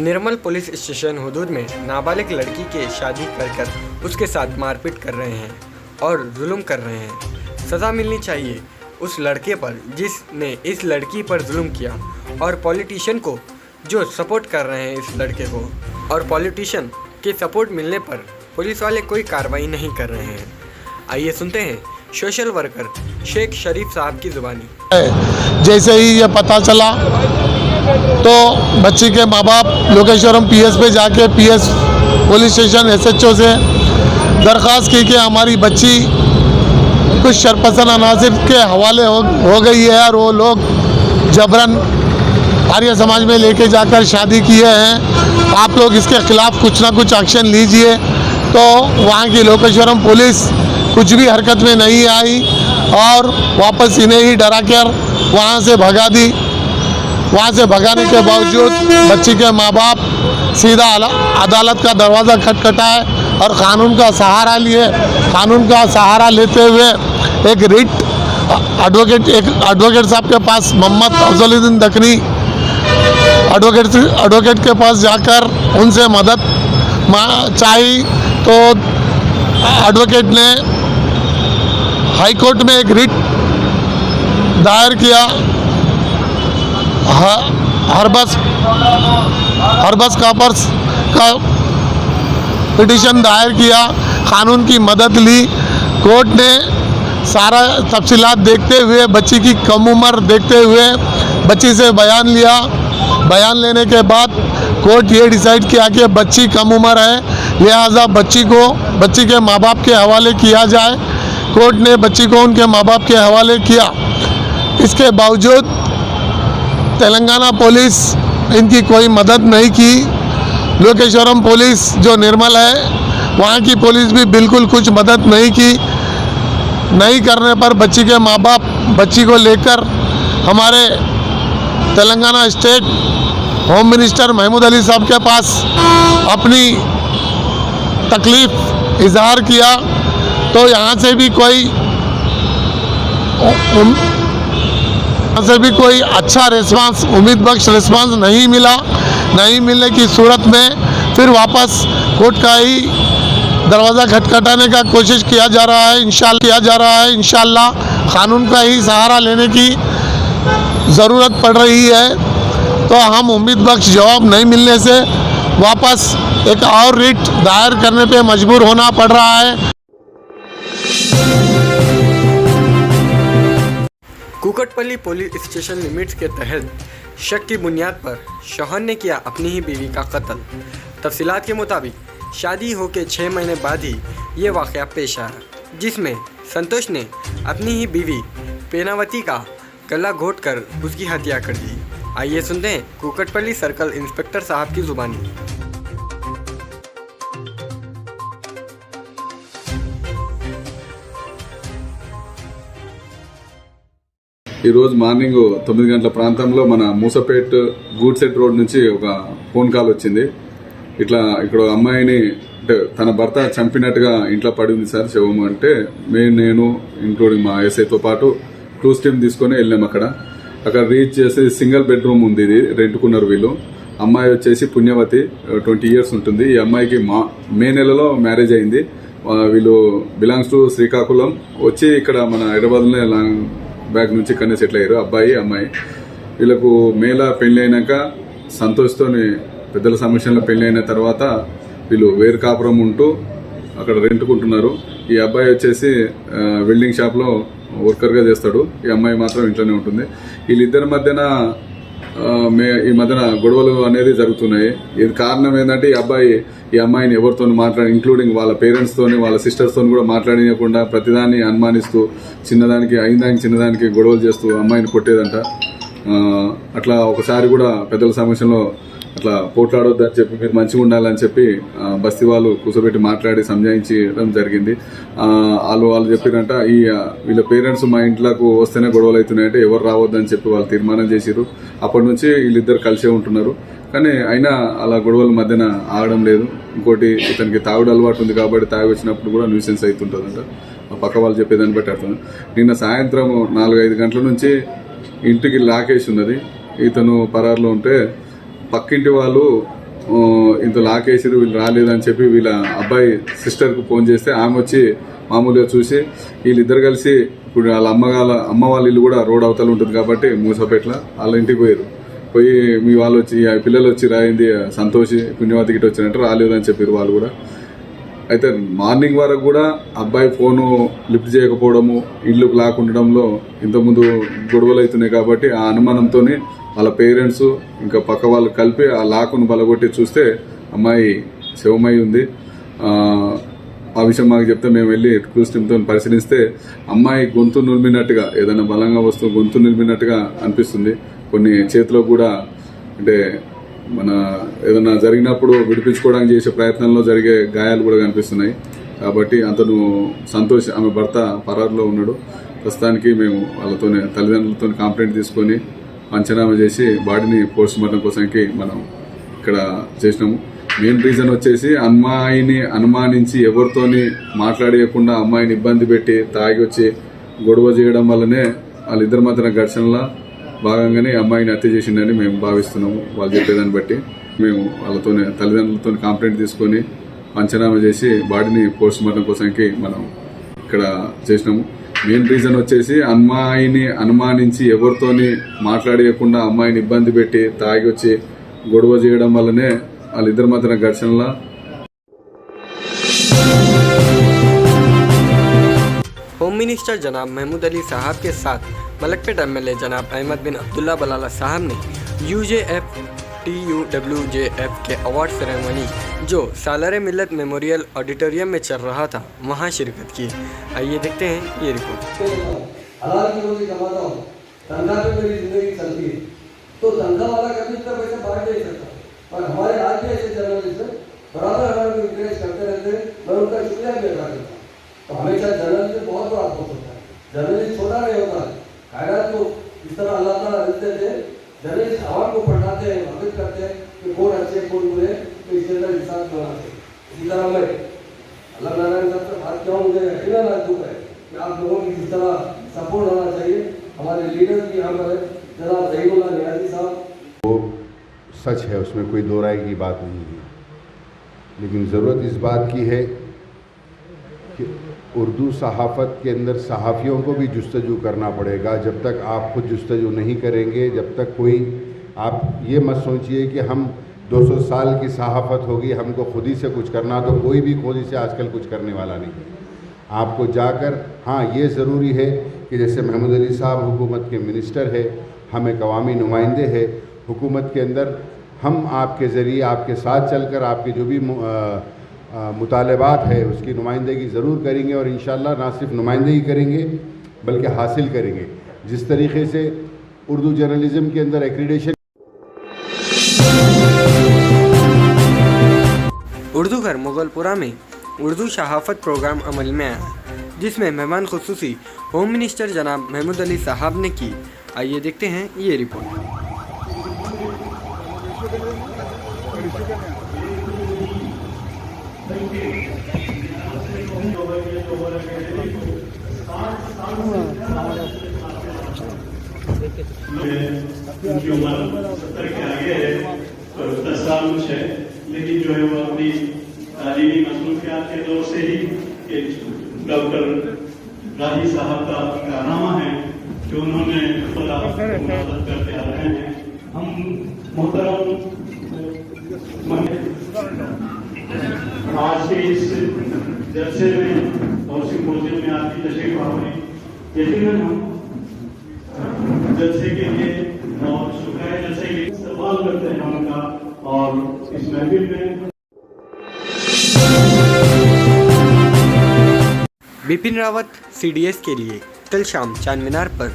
निर्मल police station हुदूद में नाबालिग लड़की के शादी कर उसके साथ मारपीट कर रहे हैं और जुल्म कर रहे हैं। सज़ा मिलनी चाहिए उस लड़के पर जिसने इस लड़की पर जुल्म किया और पॉलिटिशियन को जो सपोर्ट कर रहे हैं इस लड़के को, और पॉलिटिशियन के सपोर्ट मिलने पर पुलिस वाले कोई कार्रवाई नहीं कर रहे हैं। आइए सुनते हैं सोशल वर्कर शेख शरीफ साहब की ज़ुबानी। जैसे ही ये पता चला तो बच्ची के माँ बाप लोकेश्वरम पीएस पे जाके पीएस पुलिस स्टेशन एसएचओ से दरख्वास्त की कि हमारी बच्ची कुछ शरपसंद अनासिर के हवाले हो गई है और वो लोग जबरन आर्य समाज में लेके जाकर शादी किए हैं, आप लोग इसके खिलाफ कुछ ना कुछ एक्शन लीजिए। तो वहाँ की लोकेश्वरम पुलिस कुछ भी हरकत में नहीं आई और वापस इन्हें ही डरा कर वहाँ से भगा दी। वहाँ से भगाने के बावजूद बच्ची के माँ बाप सीधा अदालत का दरवाज़ा खटखटाए और कानून का सहारा लिए। कानून का सहारा लेते हुए एक रिट एडवोकेट साहब के पास, मोहम्मद अफजलुद्दीन दकनी एडवोकेट के पास जाकर उनसे मदद चाही तो एडवोकेट ने हाई कोर्ट में एक रिट दायर किया। हरबस कॉपर्स का पिटीशन दायर किया, कानून की मदद ली। कोर्ट ने सारा तफसीलात देखते हुए, बच्ची की कम उम्र देखते हुए बच्ची से बयान लिया। बयान लेने के बाद कोर्ट ये डिसाइड किया कि बच्ची कम उम्र है, लिहाजा बच्ची के माँ बाप के हवाले किया जाए। कोर्ट ने बच्ची को उनके माँ बाप के हवाले किया। इसके बावजूद तेलंगाना पुलिस इनकी कोई मदद नहीं की। लोकेश्वरम पुलिस जो निर्मल है वहाँ की पुलिस भी बिल्कुल कुछ मदद नहीं की। नहीं करने पर बच्ची के माँ बाप बच्ची को लेकर हमारे Telangana state home minister Mahmood Ali Sahab के पास अपनी तकलीफ इजहार किया। तो यहाँ से भी अच्छा रिस्पांस, उम्मीद बख्श रिस्पांस नहीं मिला। नहीं मिलने की सूरत में फिर वापस कोर्ट का ही दरवाज़ा खटखटाने का कोशिश किया जा रहा है। इंशाल्लाह कानून का ही सहारा लेने की ज़रूरत पड़ रही है। तो हम उम्मीद बख्श जवाब नहीं मिलने से वापस एक और रिट दायर करने पे मजबूर होना पड़ रहा है। कुकटपल्ली पुलिस स्टेशन लिमिट्स के तहत शक की बुनियाद पर शौहर ने किया अपनी ही बीवी का कत्ल। तफसीलात के मुताबिक शादी होकर 6 महीने बाद ही ये वाक़या पेश आया, जिसमें संतोष ने अपनी ही बीवी पेनावती का गला घोंटकर उसकी हत्या कर दी। आइए सुनते हैं कुकटपल्ली सर्कल इंस्पेक्टर साहब की ज़ुबानी। ఈ రోజు మార్నింగ్ 9 గంటల ప్రాంతంలో మన మూసపేట్ గూడ్సెట్ రోడ్ నుంచి ఒక ఫోన్ కాల్ వచ్చింది. ఇక్కడ అమ్మాయిని అంటే తన భర్త చంపినట్టుగా ఇంట్లో పడి ఉంది సార్ శవం అంటే నేను ఇంక్లూడింగ్ మా ఎస్ఐతో పాటు క్రూజ్ టీమ్ తీసుకొని వెళ్ళాం. అక్కడ రీచ్ చేసి సింగిల్ బెడ్రూమ్ ఉంది, ఇది రెంట్కున్నారు వీళ్ళు. అమ్మాయి వచ్చేసి పుణ్యవతి, 20 years ఉంటుంది. ఈ అమ్మాయికి మే నెలలో మ్యారేజ్ అయింది. వీళ్ళు బిలాంగ్స్ టు శ్రీకాకుళం, వచ్చి ఇక్కడ మన హైదరాబాద్లో బ్యాగ్ నుంచి ఇక్కడనే సెటిల్ అయ్యారు అబ్బాయి అమ్మాయి. వీళ్ళకు మేళ పెళ్లి అయినాక సంతోష్తోని పెద్దల సమక్షంలో పెళ్లి అయిన తర్వాత వీళ్ళు వేరు కాపురం ఉంటూ అక్కడ రెంట్కుంటున్నారు. ఈ అబ్బాయి వచ్చేసి వెల్డింగ్ షాప్లో వర్కర్గా చేస్తాడు, ఈ అమ్మాయి మాత్రం ఇంట్లోనే ఉంటుంది. వీళ్ళిద్దరి మధ్యన ఈ మధ్యన గొడవలు అనేది జరుగుతున్నాయి. ఇది కారణం ఏంటంటే ఈ అమ్మాయిని ఎవరితో మాట్లాడి, ఇంక్లూడింగ్ వాళ్ళ పేరెంట్స్తోని వాళ్ళ సిస్టర్స్తో కూడా మాట్లాడినకుండా ప్రతిదాన్ని అనుమానిస్తూ చిన్నదానికి గొడవలు చేస్తూ అమ్మాయిని కొట్టేదంట. అట్లా ఒకసారి కూడా పెద్దల సమక్షంలో అట్లా పోట్లాడొద్దని చెప్పి, మీరు మంచిగా ఉండాలని చెప్పి బస్తీ వాళ్ళు కూర్చోబెట్టి మాట్లాడి సంజాయించడం జరిగింది. వాళ్ళు చెప్పారంట వీళ్ళ పేరెంట్స్ మా ఇంట్లోకి వస్తేనే గొడవలు అవుతున్నాయంటే ఎవరు రావద్దని చెప్పి వాళ్ళు తీర్మానం చేసిరు. అప్పటి నుంచి వీళ్ళిద్దరు కలిసే ఉంటున్నారు. కానీ అయినా అలా గొడవల మధ్యన ఆగడం లేదు. ఇంకోటి, ఇతనికి తాగుడు అలవాటు ఉంది కాబట్టి తాగి వచ్చినప్పుడు కూడా న్యూసెన్స్ అవుతుంటుందంట. పక్క వాళ్ళు చెప్పేదాన్ని బట్టి అర్థం. నిన్న సాయంత్రం 4-5 గంటల నుంచి ఇంటికి లాకేసి ఉన్నది. ఇతను పరారులో ఉంటే పక్కింటి వాళ్ళు ఇంత లాకేసారు వీళ్ళు రాలేదని చెప్పి వీళ్ళ అబ్బాయి సిస్టర్కు ఫోన్ చేస్తే ఆమె వచ్చి మామూలుగా చూసి వీళ్ళిద్దరు కలిసి ఇప్పుడు వాళ్ళ అమ్మ వాళ్ళ ఇల్లు కూడా రోడ్ అవతల ఉంటుంది కాబట్టి మూసపేట్ల వాళ్ళ ఇంటికి పోయి మీ వాళ్ళు వచ్చి ఆ పిల్లలు వచ్చి రాయింది సంతోషి పుణ్యవతి గిట్ట వచ్చినట్టు రాలేదని చెప్పారు వాళ్ళు కూడా. అయితే మార్నింగ్ వరకు కూడా అబ్బాయి ఫోను లిఫ్ట్ చేయకపోవడము, ఇల్లుకు లాక్ ఉండడంలో ఇంతకుముందు గొడవలు అవుతున్నాయి కాబట్టి ఆ అనుమానంతో వాళ్ళ పేరెంట్స్ ఇంకా పక్క వాళ్ళు కలిపి ఆ లాక్ను బలగొట్టి చూస్తే అమ్మాయి శవమై ఉంది. ఆ విషయం మాకు చెప్తే మేము వెళ్ళి క్రూజ్ టీమ్తో పరిశీలిస్తే అమ్మాయి గొంతు నులిమినట్టుగా, ఏదైనా బలంగా వస్తువు గొంతు నులిమినట్టుగా అనిపిస్తుంది. కొన్ని చేతిలో కూడా అంటే మన ఏదైనా జరిగినప్పుడు విడిపించుకోవడానికి చేసే ప్రయత్నంలో జరిగే గాయాలు కూడా కనిపిస్తున్నాయి. కాబట్టి అతను సంతోష్ ఆమె భర్త పరారులో ఉన్నాడు. ప్రస్తుతానికి మేము వాళ్ళతోనే తల్లిదండ్రులతో కంప్లైంట్ తీసుకొని పంచనామా చేసి బాడీని పోస్ట్ మార్టం కోసానికి మనం ఇక్కడ చేసినాము. మెయిన్ రీజన్ వచ్చేసి అమ్మాయిని అనుమానించి ఎవరితోని మాట్లాడేయకుండా అమ్మాయిని ఇబ్బంది పెట్టి తాగి వచ్చి గొడవ చేయడం వల్లనే వాళ్ళిద్దరి మధ్యన ఘర్షణలో భాగంగానే అమ్మాయిని హత్య చేసిందని మేము భావిస్తున్నాము. వాళ్ళు చెప్పేదాన్ని బట్టి మేము వాళ్ళతోనే తల్లిదండ్రులతో కంప్లైంట్ తీసుకొని పంచనామా చేసి బాడీని పోస్ట్ మార్టం కోసానికి మనం ఇక్కడ చేసినాము. మెయిన్ రీజన్ వచ్చేసి అమ్మాయిని అనుమానించి ఎవరితోని మాట్లాడేయకుండా అమ్మాయిని ఇబ్బంది పెట్టి తాగి వచ్చి గొడవ చేయడం వల్లనే వాళ్ళిద్దరి మధ్యన ఘర్షణలో होम मिनिस्टर जनाब महमूद अली साहब के साथ मलकपेट एमएलए जनाब अहमद बिन अब्दुल्ला बलाला साहब ने यूजेएफ TUWJF के अवार्ड सेरेमनी जो सालारे मिल्लत मेमोरियल ऑडिटोरियम में चल रहा था वहां शिरकत की। आइए देखते हैं ये रिपोर्ट। हलाल की रोजी कमाता हूँ, तनख्वाह पे मेरी जिंदगी चलती है, तो तनख्वाह वाला कभी इतना पैसा बांट नहीं सकता। पर हमारे आज भी ऐसे जर्नलिस्ट हैं, बराबर हमारे को इंकरेज करते रहते हैं, मैं उनका शुक्रिया भी अदा करता हूँ। तो हमेशा जर्नलिस्ट बहुत बड़ा अफसोस होता है, जर्नलिस्ट छोटा नहीं होता है। कायनात को इस तरह अल्लाह ताला रिज़्क़ देते हैं, जर्नलिस्ट आवाम को पढ़ाते हैं, मदद करते हैं कि कौन अच्छे कौन बुरे, तो इसके अंदर इंसाफ बनाते हैं। इसी तरह मैं अल्लाह नारायण साहब से बात किया, मुझे यकीनन आज दुख है कि आप लोगों की जिस तरह सपोर्ट होना चाहिए। हमारे लीडर भी यहाँ पर है, जनाब रहीमुल्लाह नियाज़ी साहब। वो सच है, उसमें कोई दो राय की बात नहीं है, लेकिन ज़रूरत इस बात की है कि उर्दू सहाफ़त के अंदर सहाफ़ियों को भी जुस्तजू करना पड़ेगा। जब तक आप खुद जुस्तजू नहीं करेंगे, जब तक कोई, आप ये मत सोचिए कि हम 200 साल की सहाफ़त होगी, हमको खुद ही से कुछ करना, तो कोई भी खुद ही से आजकल कुछ करने वाला नहीं है। आपको जाकर, हाँ ये ज़रूरी है कि जैसे महमूद अली साहब हुकूमत के मिनिस्टर है, हम एक अवामी नुमाइंदे हैं हुकूमत के अंदर, हम आपके ज़रिए आपके साथ चलकर आपके जो भी मुतालबात है उसकी नुमाइंदगी ज़रूर करेंगे, और इंशाअल्लाह ना सिर्फ नुमाइंदगी करेंगे बल्कि हासिल करेंगे। जिस तरीके से उर्दू जर्नलिज़म के अंदर एक्रीडेशन उर्दू घर मुगलपुरा में उर्दू शहाफत प्रोग्राम अमल में आया, जिसमें मेहमान खुसूसी होम मिनिस्टर जनाब महमूद अली साहब ने की। आइए देखते हैं ये रिपोर्ट। उनकी उम्र 70 के आगे है और 10 साल कुछ है, लेकिन जो है वो अपनी तालीमी मसरूफियात के दौर से ही डॉक्टर राही साहब का कारनामा है कि उन्होंने खुदा मदद करते आ रहे हैं। हम मोहतरम आज के इस जलसे में और सिंपोजियम में आपकी तशरीफ आवने यकीनन हम जलसे के लिए और शुक्रिया जलसे के लिए इस्तेमाल करते हैं उनका, और इस महफिल में बिपिन रावत CDS के लिए कल शाम चांद मीनार पर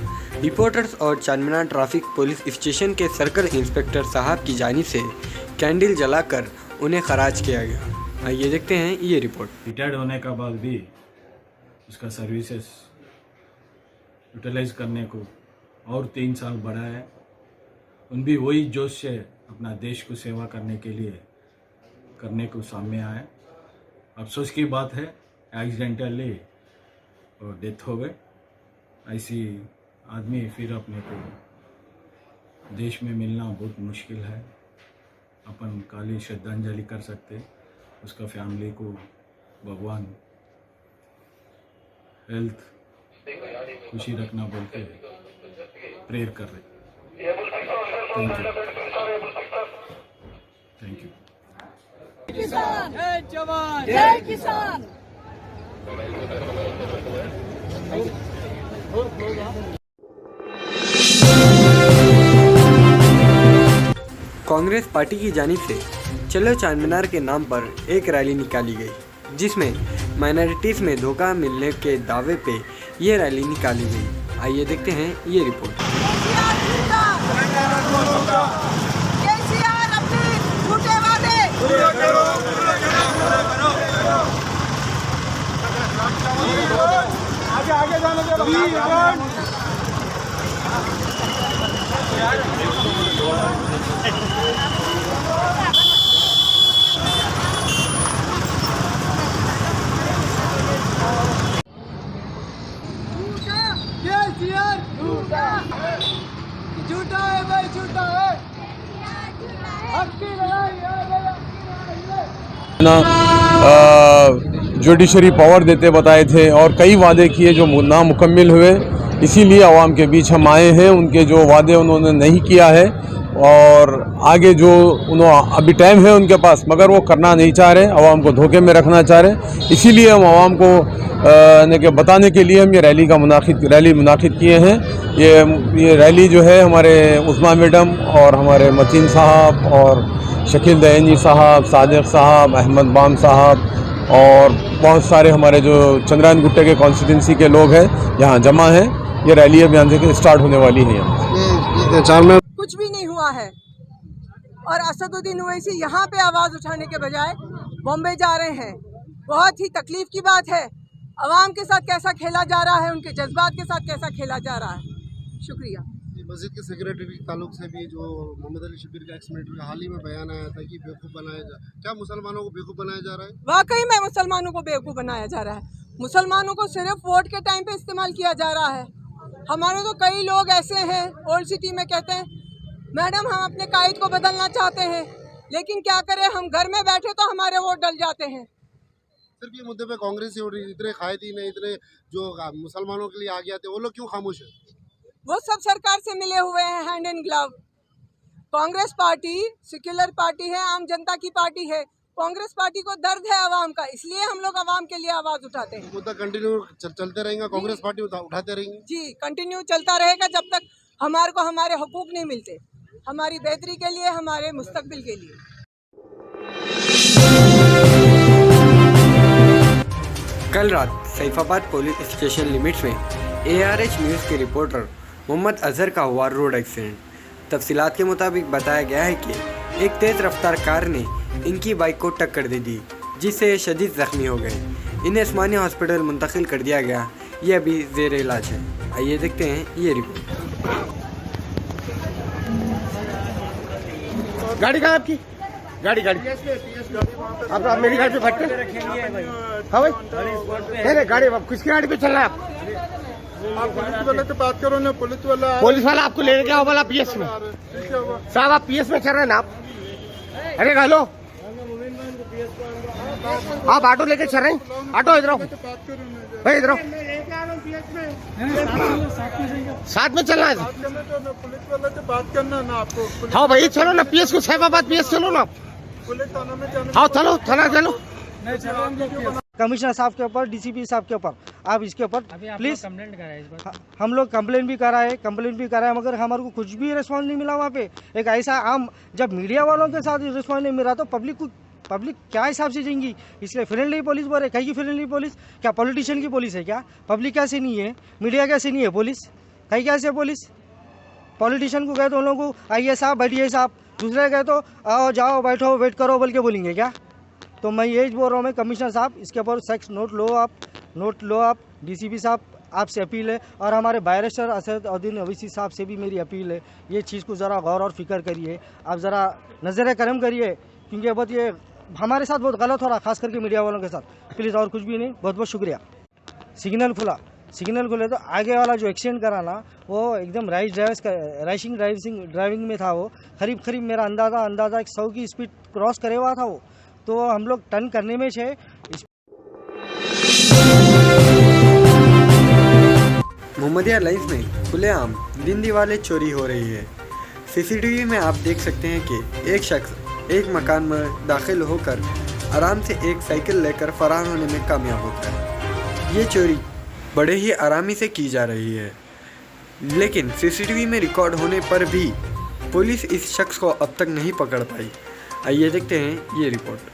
रिपोर्टर्स और चांद मीनार ट्रैफिक पुलिस स्टेशन के सर्कल इंस्पेक्टर साहब की जानिब से कैंडल जलाकर उन्हें खराज किया गया। आइए देखते हैं ये रिपोर्ट। रिटायर्ड होने का बाद भी उसका सर्विसेज यूटिलाइज करने को और 3 साल बढ़ा है। उन भी वही जोश से अपना देश को सेवा करने के लिए करने को सामने आए। अफसोस की बात है, एक्सीडेंटली और डेथ हो गए। ऐसी आदमी फिर अपने को देश में मिलना बहुत मुश्किल है। अपन खाली श्रद्धांजलि कर सकते, उसका फैमिली को भगवान हेल्थ खुशी रखना बोल के प्रेयर कर रहे। Thank you. किसान जय जवान जय किसान। कांग्रेस पार्टी की जानिब से चलो चारमीनार के नाम पर एक रैली निकाली गई, जिसमें माइनॉरिटीज़ में धोखा मिलने के दावे पे ये रैली निकाली गई। आइए देखते हैं ये रिपोर्ट। आगे जाने के झूठा है भाई, झूठा है। जुडिशरी पावर देते बताए थे और कई वादे किए जो नामुकम्मिल हुए, इसीलिए आवाम के बीच हम आए हैं। उनके जो वादे उन्होंने नहीं किया है और आगे जो अभी टाइम है उनके पास, मगर वो करना नहीं चाह रहे, आवाम को धोखे में रखना चाह रहे। इसीलिए हम आवाम को बताने के लिए हम ये रैली मुनाकिद किए हैं। ये रैली जो है हमारे उस्मा मैडम और हमारे मतीन साहब और शकील दयानी साहब, सादिक साहब, अहमद बाम साहब और बहुत सारे हमारे जो चंद्रायन गुट्टे के कॉन्स्टिट्यूंसी के लोग हैं यहाँ जमा हैं। ये रैली अब यहाँ से स्टार्ट होने वाली है। यहाँ कुछ भी नहीं हुआ है और असदुद्दीन ओवैसी यहाँ पे आवाज़ उठाने के बजाय बॉम्बे जा रहे हैं। बहुत ही तकलीफ की बात है। अवाम के साथ कैसा खेला जा रहा है, उनके जज्बात के साथ कैसा खेला जा रहा है। शुक्रिया। मस्जिद के सेक्रेटरी के ताल्लुक से भी जो मोहम्मद अली शबीर का एक्स-मिलिट्री का हाल ही में बयान आया था कि बेवकूफ़ बनाया जा, क्या मुसलमानों को बेवकूफ़ बनाया जा रहा है? वाकई में मुसलमानों को बेवकूफ़ बनाया जा रहा है। मुसलमानों को सिर्फ वोट के टाइम पे इस्तेमाल किया जा रहा है। हमारे तो कई लोग ऐसे हैं ओल्ड सिटी में कहते हैं मैडम हम अपने कायद को बदलना चाहते हैं, लेकिन क्या करें, हम घर में बैठे तो हमारे वोट डल जाते हैं। सिर्फ ये मुद्दे पे कांग्रेस और इतने कायदीन है, इतने जो मुसलमानों के लिए आगे आते हैं, वो लोग क्यों खामोश है? वो सब सरकार से मिले हुए हैं hand in glove. Congress party secular party है, आम जनता की पार्टी है। कांग्रेस पार्टी को दर्द है आवाम का, इसलिए हम लोग आवाम के लिए आवाज उठाते हैं। मुद्दा कंटिन्यू चलते रहेंगे, कांग्रेस पार्टी उठाते रहेंगे जी, कंटिन्यू चलता रहेगा जब तक हमारे को हमारे हकूक नहीं मिलते, हमारी बेहतरी के लिए, हमारे मुस्तकबिल के लिए। कल रात सैफाबाद पुलिस स्टेशन लिमिट्स में ARH न्यूज़ के रिपोर्टर मोहम्मद अजहर का हुआ रोड एक्सीडेंट। तफसीलात के मुताबिक बताया गया है कि एक तेज़ रफ्तार कार ने इनकी बाइक को टक्कर दे दी, जिससे ये शदीद ज़ख्मी हो गए। इन्हें उस्मानिया हॉस्पिटल मुंतकिल कर दिया गया, ये अभी ज़ेर इलाज है। आइए देखते हैं ये रिपोर्ट। गाड़ी कहाँ आपकी? गाड़ी आप मेरी गाड़ी पे फटके? हाँ भाई, नहीं गाड़ी, किसकी गाड़ी पे चल रहा है आप पुलिस वाले से बात करो ना। पुलिस वाला आपको लेने क्या होगा PS में? साहब आप PS में चल रहे हैं ना आप? अरे हेलो, आप ऑटो लेके चल रहे हैं? ऑटो इधर आओ भाई, इधर आओ। साथ में चलना है? पुलिस वाले से बात करना ना आपको। हाँ भाई चलो ना, PS को सैफाबाद PS चलो ना। हाँ चलो, थाना चलो। कमिश्नर साहब के ऊपर, DCP साहब के ऊपर, आप इसके ऊपर प्लीज कंप्लेंट कराएं इस बार। हम लोग कंप्लेंट भी कराए, मगर हमारे को कुछ भी रिस्पॉन्स नहीं मिला वहाँ पे। एक ऐसा आम, जब मीडिया वालों के साथ रिस्पॉन्स नहीं मिला तो पब्लिक क्या हिसाब से जाएंगी? इसलिए फ्रेंडली पुलिस बोल रहे, कहीं की फ्रेंडली पुलिस? क्या पॉलिटिशियन की पुलिस है क्या? पब्लिक कैसे नहीं है, मीडिया कैसे नहीं है पुलिस, कहीं कैसे पुलिस? पॉलिटिशियन को कहे तो उन लोगों को आइए साहब, बैठिए साहब, दूसरे कहे तो आओ जाओ बैठो वेट करो बोल के बोलेंगे क्या? तो मैं यही बोल रहा हूँ, मैं कमिश्नर साहब इसके ऊपर सेक्स नोट लो आप। DCP साहब आपसे अपील है, और हमारे बैरिस्टर असदुद्दीन ओवैसी साहब से भी मेरी अपील है, ये चीज़ को ज़रा गौर और फिक्र करिए, आप ज़रा नज़र करम करिए, क्योंकि बहुत ये हमारे साथ बहुत गलत हो रहा, खास करके मीडिया वालों के साथ। प्लीज़, और कुछ भी नहीं, बहुत बहुत शुक्रिया। सिग्नल खुला, सिग्नल को ले तो आगे वाला जो एक्सीडेंट करा ना वो एकदम रैशिंग ड्राइविंग में था। वो करीब मेरा अंदाज़ा 100 की स्पीड क्रॉस करे हुआ था वो। तो हम लोग टर्न करने में छे। मोहम्मदिया लाइन्स में खुलेआम दिन दिवाले चोरी हो रही है। सीसीटीवी में आप देख सकते हैं कि एक शख्स एक मकान में दाखिल होकर आराम से एक साइकिल लेकर फरार होने में कामयाब होता है। ये चोरी बड़े ही आरामी से की जा रही है, लेकिन सीसीटीवी में रिकॉर्ड होने पर भी पुलिस इस शख्स को अब तक नहीं पकड़ पाई। आइए देखते हैं ये रिपोर्ट।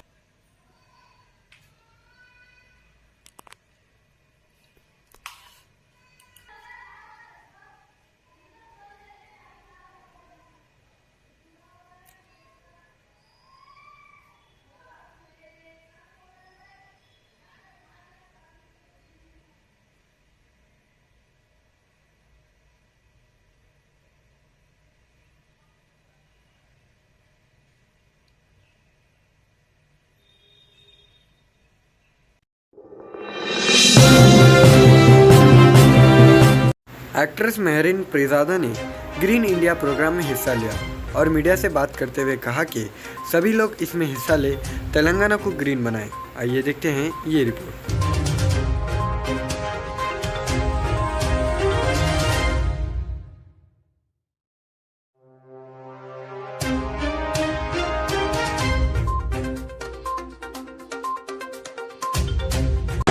एक्ट्रेस महरीन प्रेज़ादा ने ग्रीन इंडिया प्रोग्राम में हिस्सा लिया और मीडिया से बात करते हुए कहा कि सभी लोग इसमें हिस्सा ले तेलंगाना को ग्रीन बनाएं। आइए देखते हैं ये रिपोर्ट।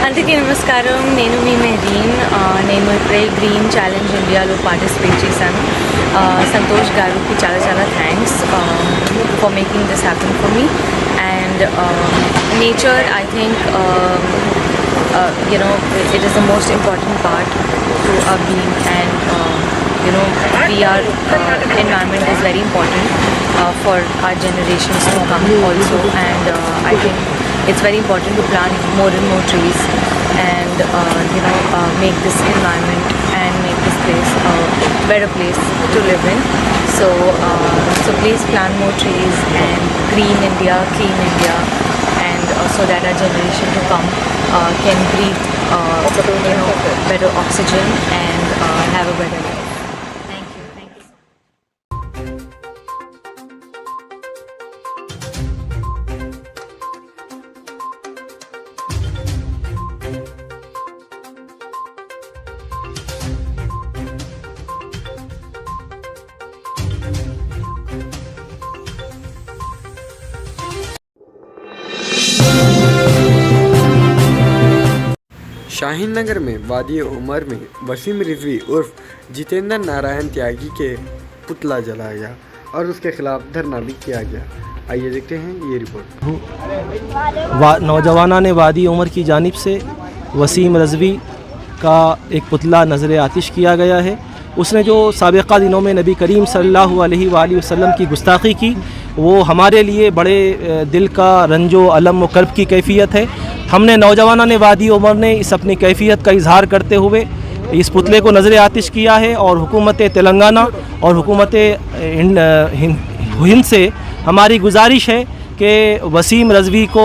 అందరికీ నమస్కారం. నేను మీ మెహరీన్. నేను ఇప్పుడే గ్రీన్ ఛాలెంజ్ ఇండియాలో పార్టిసిపేట్ చేశాను. సంతోష్ గారికి చాలా thanks for making this happen for me. And nature I think it is the most important part to our being, and we are environment is very important for our generations to come also, and I think it's very important to plant more and more trees and make this environment and make this place a better place to live in. So please plant more trees and green India, clean India, and so that our generation to come can breathe better oxygen and have a better life. Thank you. Shaheen Nagar में वादी उमर में वसीम रिजवी उर्फ जितेंद्र नारायण त्यागी के पुतला जलाया गया और उसके खिलाफ धरना भी किया गया। आइए देखते हैं ये रिपोर्ट। नौजवाना ने वादी उमर की जानिब से वसीम रिजवी का एक पुतला नज़र आतिश किया गया है। उसने जो साबिक़ा दिनों में नबी करीम सल्लल्लाहु अलैहि वसल्लम की गुस्ताखी की, वो हमारे लिए बड़े दिल का रंजो अलम व कर्ब की कैफियत है। हमने नौजवाना ने वादी उमर ने इस अपनी कैफियत का इजहार करते हुए इस पुतले को नज़र आतिश किया है और हुकूमत तेलंगाना और हुकूमत हिंद से हमारी गुजारिश है कि वसीम रिजवी को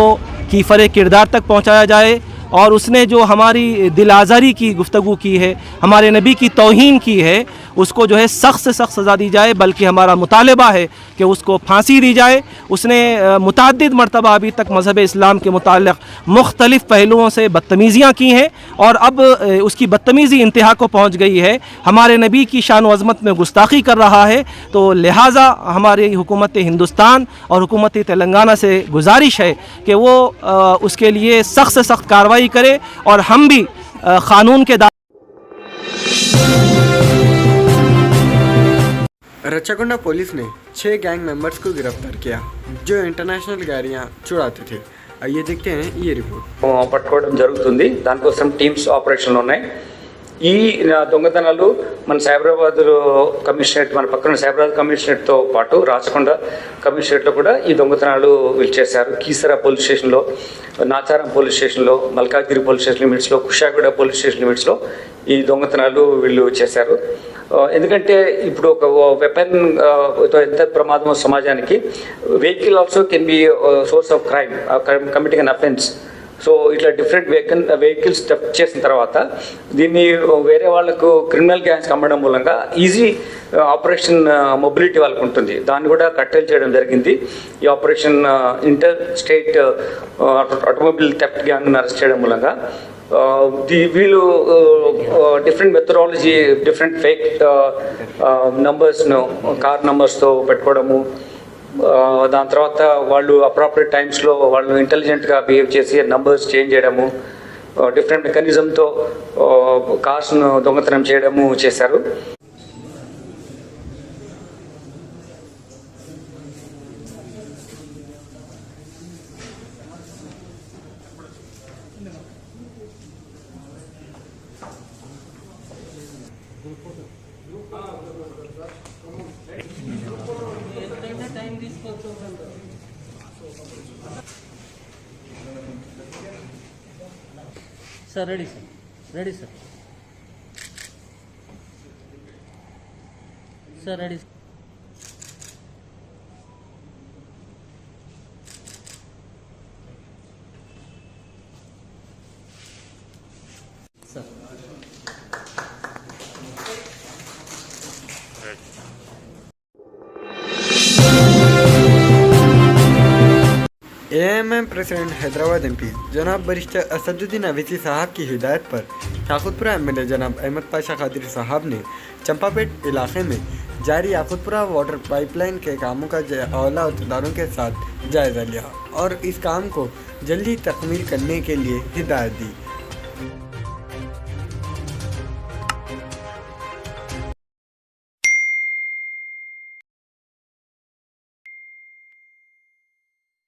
कीफ़र किरदार तक पहुँचाया जाए और उसने जो हमारी दिल आज़ारी की गुफ्तगू की है, हमारे नबी की तौहीन की है, उसको जो है सख्त से सख्त सज़ा दी जाए। बल्कि हमारा मुतालबा है कि उसको फांसी दी जाए। उसने मुतअद्दिद मरतबा अभी तक मज़हब इस्लाम के मुताल्लिक़ मुख्तलिफ़ पहलुओं से बदतमीज़ियाँ की हैं और अब उसकी बदतमीज़ी इंतहा को पहुँच गई है। हमारे नबी की शान व अज़मत में गुस्ताखी कर रहा है। तो लिहाजा हमारी हुकूमत हिंदुस्तान और हुकूमत तेलंगाना से गुजारिश है कि वो उसके लिए सख्त से सख्त कार्रवाई करे और हम भी क़ानून के रचाकोंडा पुलिस ने 6 गैंग मेंबर्स को गिरफ्तार किया जो इंटरनेशनल गाड़ियां चुराते थे। आइए देखते हैं ये रिपोर्ट। పట్టుకోవడం జరుగుతుంది, దానికోసం టీమ్స్ ఆపరేషన్లు ఉన్నాయి. ఈ దొంగతనాలు మన సైబరాబాద్ కమిషనరేట్, మన పక్కన సైబరాబాద్ కమిషనరేట్తో పాటు రాచకొండ కమిషనరేట్లో కూడా ఈ దొంగతనాలు వీళ్ళు చేశారు. కీసరా పోలీస్ స్టేషన్లో, నాచారం పోలీస్ స్టేషన్లో, మల్కాజ్గిరి పోలీస్ స్టేషన్ లిమిట్స్లో, కుషాగూడ పోలీస్ స్టేషన్ లిమిట్స్లో ఈ దొంగతనాలు వీళ్ళు చేశారు. ఎందుకంటే ఇప్పుడు ఒక వెపన్ ఎంత ప్రమాదమో సమాజానికి, vehicle also can be source of crime, committing an offence. So ఇట్లా డిఫరెంట్ వెహికల్స్ థెఫ్ట్ చేసిన తర్వాత దీన్ని వేరే వాళ్ళకు క్రిమినల్ గ్యాంగ్స్కి అమ్మడం మూలంగా ఈజీ ఆపరేషన్ మొబిలిటీ వాళ్ళకు ఉంటుంది. దాన్ని కూడా కట్టెలు చేయడం జరిగింది. ఈ operation inter state automobile theft గ్యాంగ్ను అరెస్ట్ చేయడం మూలంగా వీళ్ళు డిఫరెంట్ మెథడాలజీ, డిఫరెంట్ ఫేక్ నంబర్స్ను కార్ నంబర్స్తో పెట్టుకోవడము, దాని తర్వాత వాళ్ళు అప్రాపరియేట్ టైమ్స్లో వాళ్ళు ఇంటెలిజెంట్గా బిహేవ్ చేసి నంబర్స్ చేంజ్ చేయడము, డిఫరెంట్ మెకానిజంతో కార్స్ను దొంగతనం చేయడము చేశారు. Sir, ready, sir. Ready, sir. Sir, ready. Sir. AMM president Hyderabad MP जनाब बरिस्टर असदुद्दीन अवैसी साहब की हिदायत पर याकूतपुरा एमएलए जनाब अहमद पाशा कादरी साहब ने चंपापेट इलाके में जारी याकूतपुरा वाटर पाइपलाइन के कामों का आला अहदेदारों के साथ जायज़ा लिया और इस काम को जल्दी तकमील करने के लिए हिदायत दी।